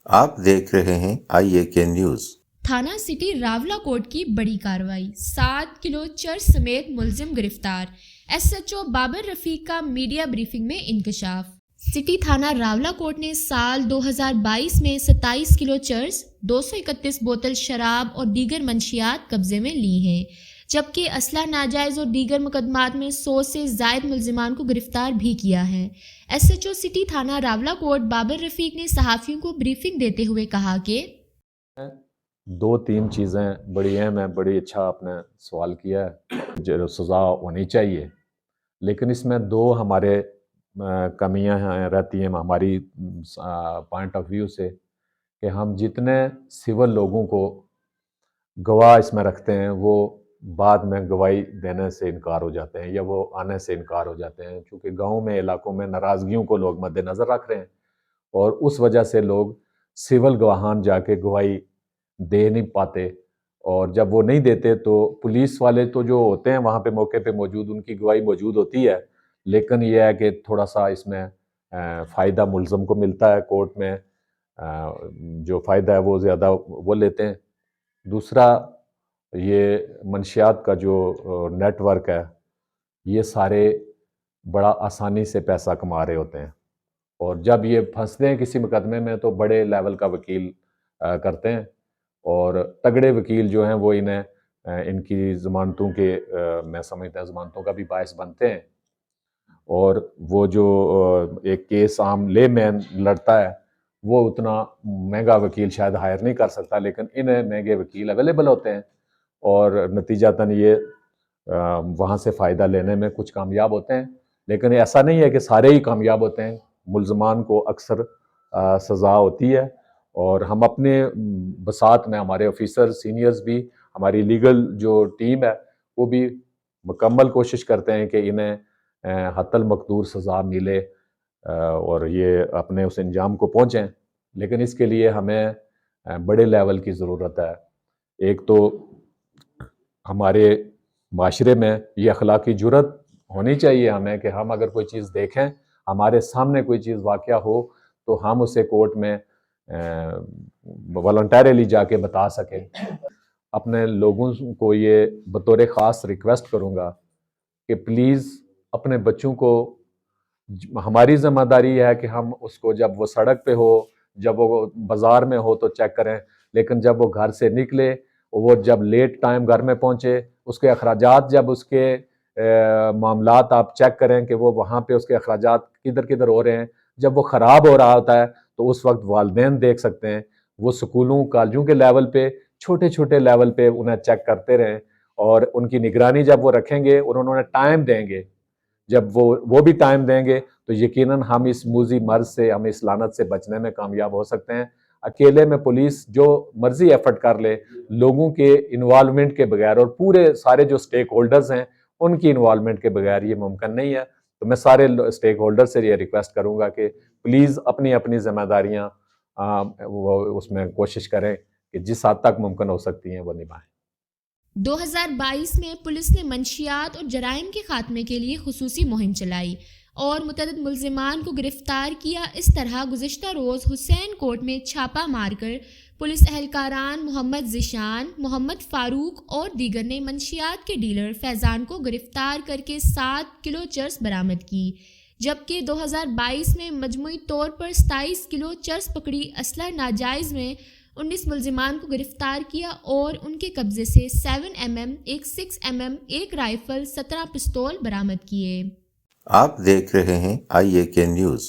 آپ دیکھ رہے ہیں IAK نیوز۔ تھانہ سٹی راولاکوٹ کی بڑی کارروائی، 7 کلو چرس سمیت ملزم گرفتار۔ SHO بابر رفیق کا میڈیا بریفنگ میں انکشاف۔ سٹی تھانہ راولاکوٹ نے سال 2022 میں 27 کلو چرس، 231 بوتل شراب اور دیگر منشیات قبضے میں لی ہیں، جبکہ اسلحہ ناجائز اور دیگر مقدمات میں 100 سے زائد ملزمان کو گرفتار بھی کیا ہے۔ SHO سٹی تھانہ راولاکوٹ بابر رفیق نے صحافیوں کو بریفنگ دیتے ہوئے کہا کہ 2-3 چیزیں بڑی اہم ہیں۔ بڑی اچھا آپ نے سوال کیا ہے، جو سزا ہونی چاہیے، لیکن اس میں 2 ہمارے کمیاں رہتی ہیں ہماری پوائنٹ آف ویو سے، کہ ہم جتنے سول لوگوں کو گواہ اس میں رکھتے ہیں وہ بعد میں گواہی دینے سے انکار ہو جاتے ہیں یا وہ آنے سے انکار ہو جاتے ہیں، کیونکہ گاؤں میں علاقوں میں ناراضگیوں کو لوگ مد نظر رکھ رہے ہیں، اور اس وجہ سے لوگ سول گواہان جا کے گواہی دے نہیں پاتے، اور جب وہ نہیں دیتے تو پولیس والے تو جو ہوتے ہیں وہاں پہ موقع پہ موجود، ان کی گواہی موجود ہوتی ہے، لیکن یہ ہے کہ تھوڑا سا اس میں فائدہ ملزم کو ملتا ہے، کورٹ میں جو فائدہ ہے وہ زیادہ وہ لیتے ہیں۔ دوسرا، یہ منشیات کا جو نیٹ ورک ہے، یہ سارے بڑا آسانی سے پیسہ کما رہے ہوتے ہیں، اور جب یہ پھنستے ہیں کسی مقدمے میں تو بڑے لیول کا وکیل کرتے ہیں، اور تگڑے وکیل جو ہیں وہ انہیں ان کی ضمانتوں کے میں سمجھتا ہوں ضمانتوں کا بھی باعث بنتے ہیں، اور وہ جو ایک کیس عام لے مین لڑتا ہے وہ اتنا مہنگا وکیل شاید ہائر نہیں کر سکتا، لیکن انہیں مہنگے وکیل اویلیبل ہوتے ہیں، اور نتیجتاً یہ وہاں سے فائدہ لینے میں کچھ کامیاب ہوتے ہیں، لیکن ایسا نہیں ہے کہ سارے ہی کامیاب ہوتے ہیں۔ ملزمان کو اکثر سزا ہوتی ہے، اور ہم اپنے بساط میں ہمارے آفیسر سینئرز بھی، ہماری لیگل جو ٹیم ہے وہ بھی مکمل کوشش کرتے ہیں کہ انہیں حتی المقدور سزا ملے اور یہ اپنے اس انجام کو پہنچیں، لیکن اس کے لیے ہمیں بڑے لیول کی ضرورت ہے۔ ایک تو ہمارے معاشرے میں یہ اخلاقی جرات ہونی چاہیے ہمیں کہ ہم اگر کوئی چیز دیکھیں، ہمارے سامنے کوئی چیز واقعہ ہو تو ہم اسے کورٹ میں والنٹیرلی جا کے بتا سکیں۔ اپنے لوگوں کو یہ بطور خاص ریکویسٹ کروں گا کہ پلیز اپنے بچوں کو، ہماری ذمہ داری ہے کہ ہم اس کو جب وہ سڑک پہ ہو، جب وہ بازار میں ہو تو چیک کریں، لیکن جب وہ گھر سے نکلے، وہ جب لیٹ ٹائم گھر میں پہنچے، اس کے اخراجات، جب اس کے معاملات آپ چیک کریں کہ وہ وہاں پہ اس کے اخراجات کدھر کدھر ہو رہے ہیں۔ جب وہ خراب ہو رہا ہوتا ہے تو اس وقت والدین دیکھ سکتے ہیں، وہ سکولوں کالجوں کے لیول پہ، چھوٹے چھوٹے لیول پہ انہیں چیک کرتے رہیں، اور ان کی نگرانی جب وہ رکھیں گے اور انہوں نے ٹائم دیں گے، جب وہ بھی ٹائم دیں گے تو یقیناً ہم اس موذی مرض سے، ہم اس لعنت سے بچنے میں کامیاب ہو سکتے ہیں۔ اکیلے میں پولیس جو مرضی ایفرٹ کر لے، لوگوں کے انوالومنٹ کے بغیر، اور پورے سارے جو سٹیک ہولڈرز ہیں ان کی انوالومنٹ کے بغیر یہ ممکن نہیں ہے۔ تو میں سارے سٹیک ہولڈر سے یہ ریکویسٹ کروں گا کہ پلیز اپنی اپنی ذمہ داریاں اس میں کوشش کریں کہ جس حد تک ممکن ہو سکتی ہیں وہ نبھائیں۔ 2022 میں پولیس نے منشیات اور جرائم کے خاتمے کے لیے خصوصی مہم چلائی اور متعدد ملزمان کو گرفتار کیا۔ اس طرح گزشتہ روز حسین کوٹ میں چھاپہ مار کر پولیس اہلکاران محمد ذیشان، محمد فاروق اور دیگر نے منشیات کے ڈیلر فیضان کو گرفتار کر کے 7 کلو چرس برآمد کی، جبکہ 2022 میں مجموعی طور پر 27 کلو چرس پکڑی اسلحہ ناجائز میں 19 ملزمان کو گرفتار کیا اور ان کے قبضے سے 7mm، ایک 6mm، ایک رائفل، 17 پستول برآمد کیے۔ آپ دیکھ رہے ہیں IAK نیوز۔